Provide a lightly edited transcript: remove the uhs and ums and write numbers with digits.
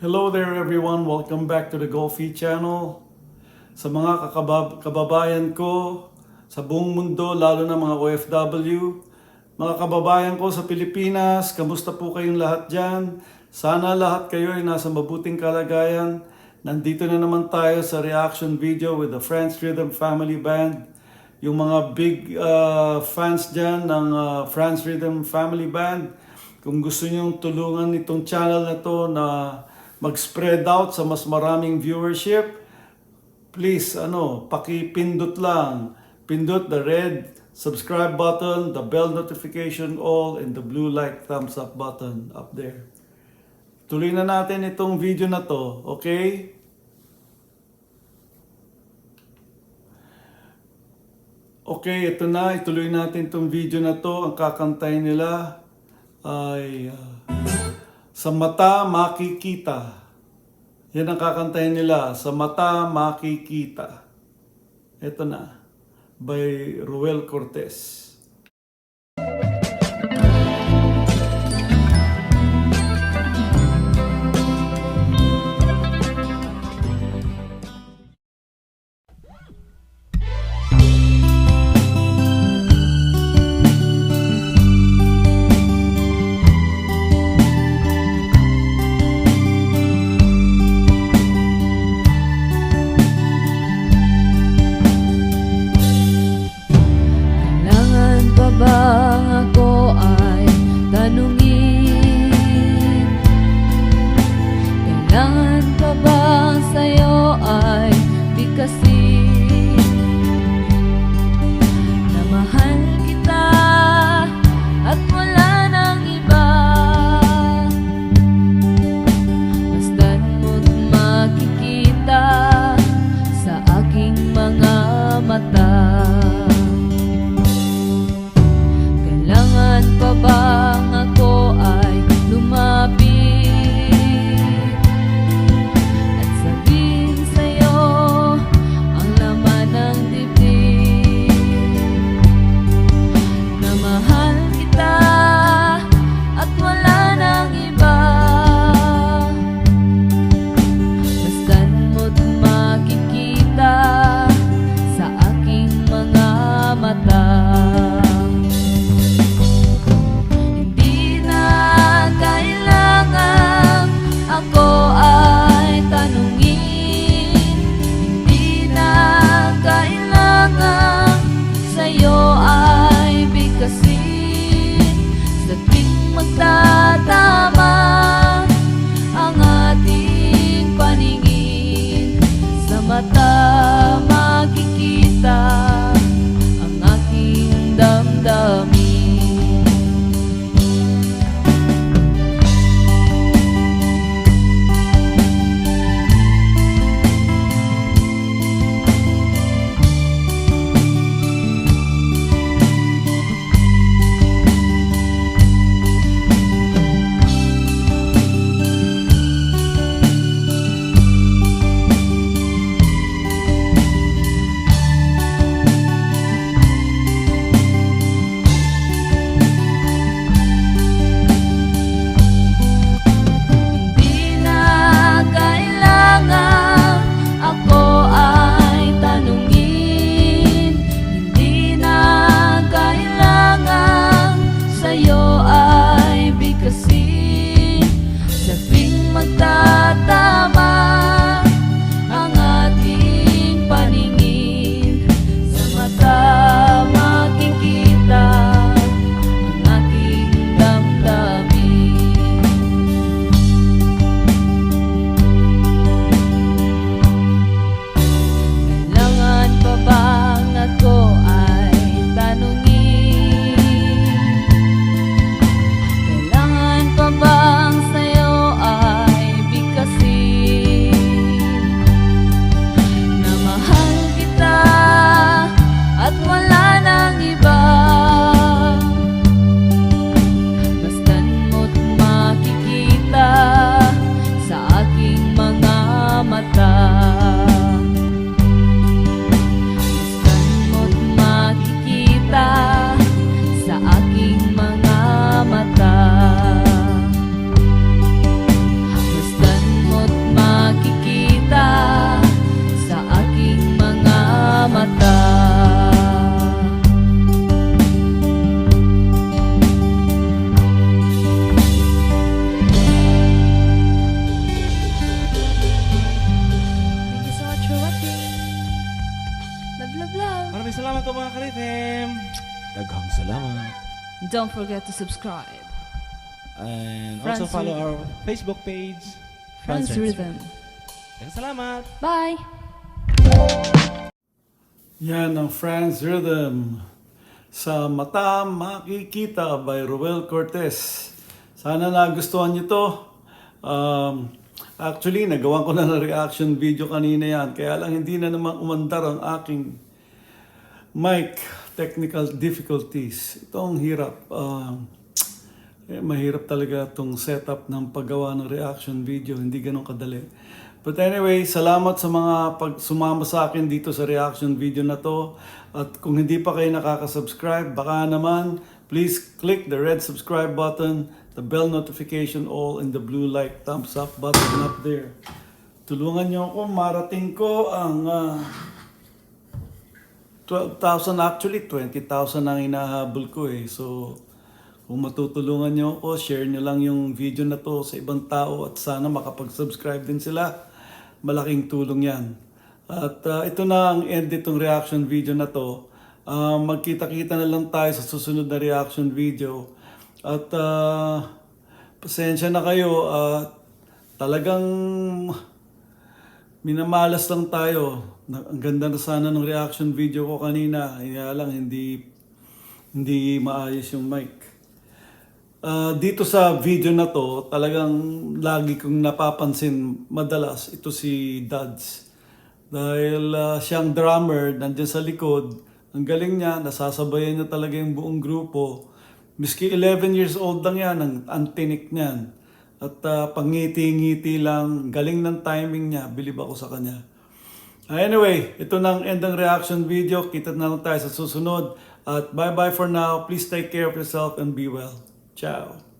Hello there everyone, welcome back to the Golfy channel. Sa mga kababayan ko sa buong mundo, lalo na mga OFW, mga kababayan ko sa Pilipinas, kamusta po kayong lahat dyan? Sana lahat kayo ay nasa mabuting kalagayan. Nandito na naman tayo sa reaction video with the Friends Rhythm Family Band. Yung mga big fans dyan ng Friends Rhythm Family Band, kung gusto nyong tulungan itong channel na to na mag-spread out sa mas maraming viewership, please, pakipindot lang. Pindot the red subscribe button, the bell notification all, and the blue like thumbs up button up there. Tuloy na natin itong video na to, okay? Okay, ito na. Ituloy natin itong video na to. Ang kakantay nila ay Sa Mata Makikita. Yan ang kakantahin nila, Sa Mata Makikita. Ito na, by Ruel Cortez. don't forget to subscribe. And Franz also follow Rhythm. our Facebook page. Franz Rhythm. Salamat! Bye! Yan ang Franz Rhythm. Sa Mata Makikita by Roel Cortez. Sana nagustuhan niyo to. Actually, nagawa ko na ng reaction video kanina yan. Kaya lang hindi na naman umandar ang aking mic. Technical difficulties. Ito ang hirap. Mahirap talaga itong setup ng paggawa ng reaction video. Hindi ganun kadali. But anyway, salamat sa mga sumama sa akin dito sa reaction video na to. At kung hindi pa kayo nakaka-subscribe, baka naman, please click the red subscribe button, the bell notification all, and the blue like thumbs up button up there. Tulungan niyo ako, marating ko ang 12,000, actually 20,000 ang hinahabol ko eh. So, kung matutulungan niyo ako, share niyo lang yung video na to sa ibang tao at sana makapag-subscribe din sila. Malaking tulong yan. At ito na ang end itong reaction video na to. Magkita-kita na lang tayo sa susunod na reaction video. At pasensya na kayo. Talagang minamalas lang tayo. Ang ganda na sana ng reaction video ko kanina. Kaya lang hindi maayos yung mic. Dito sa video na to, talagang lagi kong napapansin madalas ito si Dads. Dahil siyang drummer, nandiyan sa likod. Ang galing niya, nasasabayan niya talaga yung buong grupo. Miski 11 years old lang yan, ang tinik niyan. At pangiti-ngiti lang, galing ng timing niya, bilib ako sa kanya. Anyway, ito na ang end ng reaction video. Kita na lang tayo sa susunod. At bye-bye for now. Please take care of yourself and be well. Ciao.